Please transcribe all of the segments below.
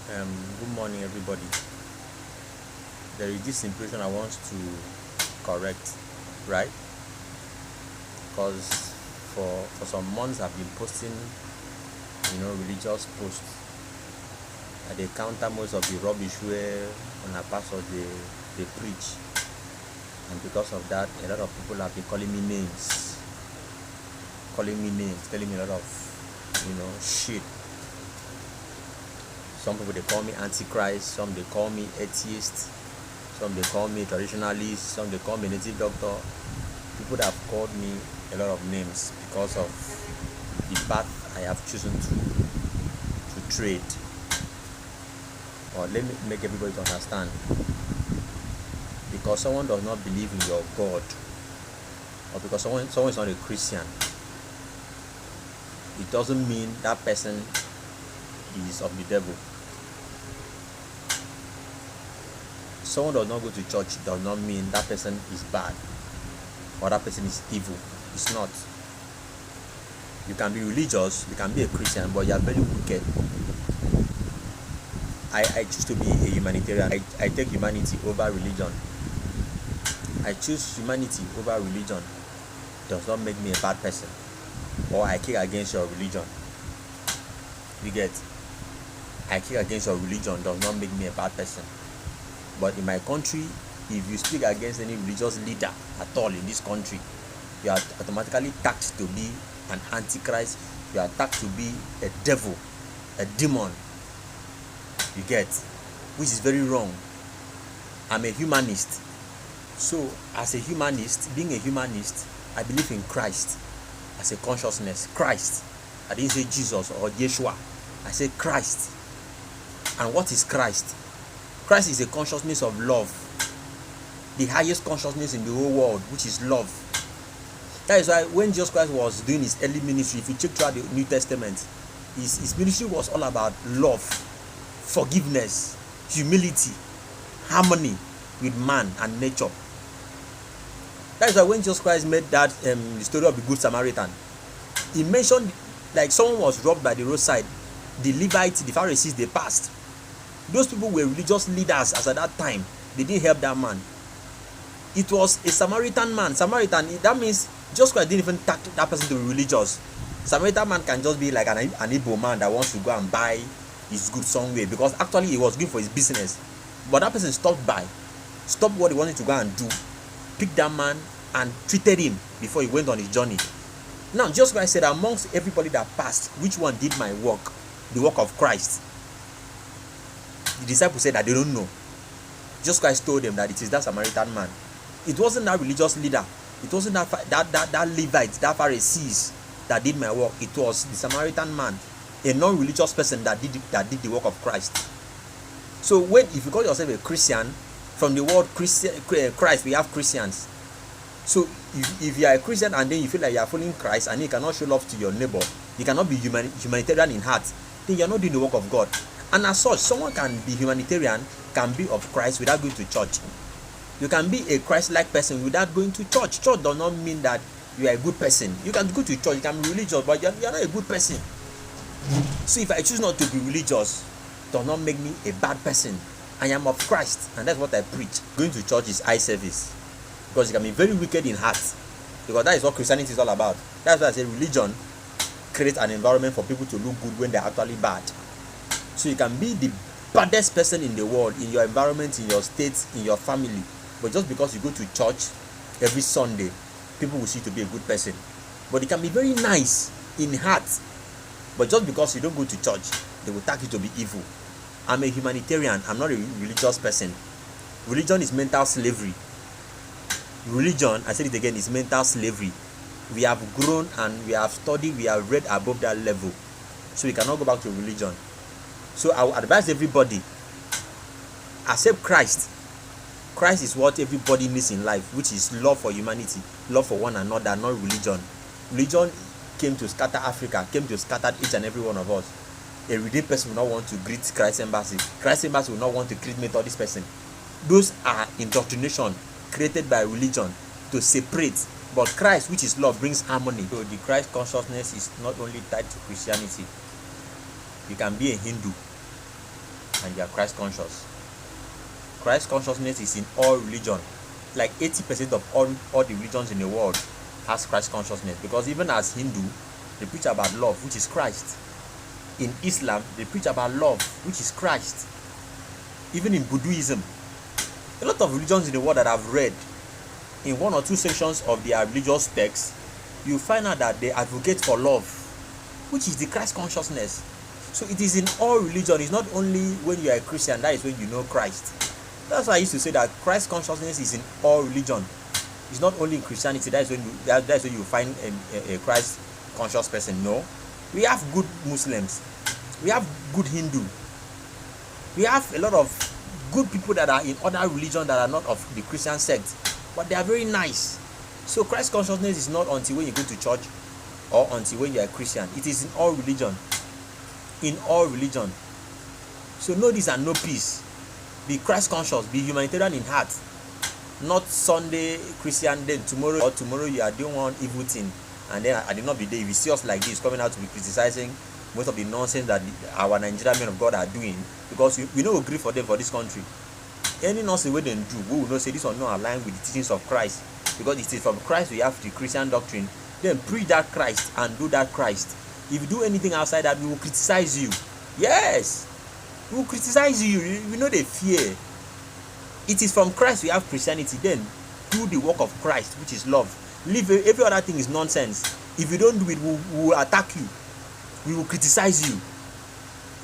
Good morning, everybody. There is this impression I want to correct, right? Because for some months I've been posting, religious posts. And they counter most of the rubbish where on a pastor they preach, and because of that, a lot of people have been calling me names, telling me a lot of shit. Some people they call me antichrist, some they call me atheist, some they call me traditionalist, some they call me native doctor. People that have called me a lot of names because of the path I have chosen to trade. Or let me make everybody to understand. Because someone does not believe in your God, or because someone is not a Christian, it doesn't mean that person is of the devil. Someone does not go to church does not mean that person is bad or that person is evil. It's not. You can be religious, you can be a Christian, but you are very wicked. I choose to be a humanitarian. I take humanity over religion. I choose humanity over religion. Does not make me a bad person, or I kick against your religion. You get? I kick against your religion does not make me a bad person. But in my country, if you speak against any religious leader at all in this country, you are automatically taxed to be an antichrist. You are taxed to be a devil, a demon. You get? Which is very wrong. I'm a humanist. So as a humanist, being a humanist, I believe in Christ as a consciousness. Christ. I didn't say Jesus or Yeshua. I said Christ. And what is Christ? Christ is a consciousness of love. The highest consciousness in the whole world, which is love. That is why when Jesus Christ was doing his early ministry, if you check throughout the New Testament, his ministry was all about love, forgiveness, humility, harmony with man and nature. That is why when Jesus Christ made that the story of the Good Samaritan, he mentioned like someone was robbed by the roadside. The Levites, the Pharisees, they passed. Those people were religious leaders as at that time. They didn't help that man. It was a Samaritan man. That means Jesus Christ didn't even tag that person to be religious. Samaritan man can just be like an Igbo man that wants to go and buy his goods somewhere, because actually he was going for his business. But that person stopped what he wanted to go and do, picked that man and treated him before he went on his journey. Now Jesus Christ said, amongst everybody that passed, which one did my work? The work of Christ. The disciples said that they don't know. Jesus Christ told them that it is that Samaritan man. It wasn't that religious leader. It wasn't that Levites, that Pharisees that did my work. It was the Samaritan man, a non-religious person that did the work of Christ. So if you call yourself a Christian, from the word Christ, we have Christians. So if you are a Christian and then you feel like you are following Christ and you cannot show love to your neighbor, you cannot be humanitarian in heart, then you are not doing the work of God. And as such, someone can be humanitarian, can be of Christ without going to church. You can be a Christ-like person without going to church. Church does not mean that you are a good person. You can go to church, you can be religious, but you are not a good person. So if I choose not to be religious, it does not make me a bad person. I am of Christ, and that's what I preach. Going to church is eye service, because you can be very wicked in heart, because that is what Christianity is all about. That's why I say religion creates an environment for people to look good when they're actually bad. So you can be the baddest person in the world, in your environment, in your state, in your family, but just because you go to church every Sunday, people will see you to be a good person. But it can be very nice in heart, but just because you don't go to church, they will tag you to be evil. I'm a humanitarian. I'm not a religious person. Religion is mental slavery. Religion, I said it again, is mental slavery. We have grown and we have studied, we have read above that level, so we cannot go back to religion. So I will advise everybody, accept Christ. Christ is what everybody needs in life, which is love for humanity, love for one another, not religion. Religion came to scatter Africa, came to scatter each and every one of us. A redeemed person will not want to greet Christ Embassy. Christ Embassy will not want to greet Methodist person. Those are indoctrination created by religion to separate. But Christ, which is love, brings harmony. So the Christ consciousness is not only tied to Christianity. You can be a Hindu. and they are Christ conscious. Christ consciousness is in all religion. Like 80% of all the religions in the world has Christ consciousness, because even as Hindu, they preach about love, which is Christ. In Islam, they preach about love, which is Christ. Even in Buddhism, a lot of religions in the world that I've read, in one or two sections of their religious texts, you find out that they advocate for love, which is the Christ consciousness. So it is in all religion. It's not only when you are a Christian that is when you know Christ. That's why I used to say that Christ consciousness is in all religion. It's not only in Christianity that's when you find a Christ conscious person. No, we have good Muslims, we have good Hindu, we have a lot of good people that are in other religions that are not of the Christian sect, but they are very nice. So Christ consciousness is not until when you go to church or until when you are a Christian. It is in all religion. In all religion. So know this and know peace. Be Christ conscious, be humanitarian in heart. Not Sunday Christian, then tomorrow you are doing one evil thing, and then at the end of the day, if you see us like this coming out to be criticizing most of the nonsense that our Nigerian men of God are doing, because we know we agree for them for this country. Any nonsense we don't do, we will not say this or not align with the teachings of Christ, because it is from Christ we have the Christian doctrine. Then preach that Christ and do that Christ. If you do anything outside that, we will criticize you. Yes, we will criticize you. You know the fear. It is from Christ we have Christianity. Then do the work of Christ, which is love. Leave every other thing is nonsense. If you don't do it, we will attack you. We will criticize you.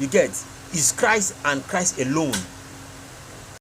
You get? It's Christ and Christ alone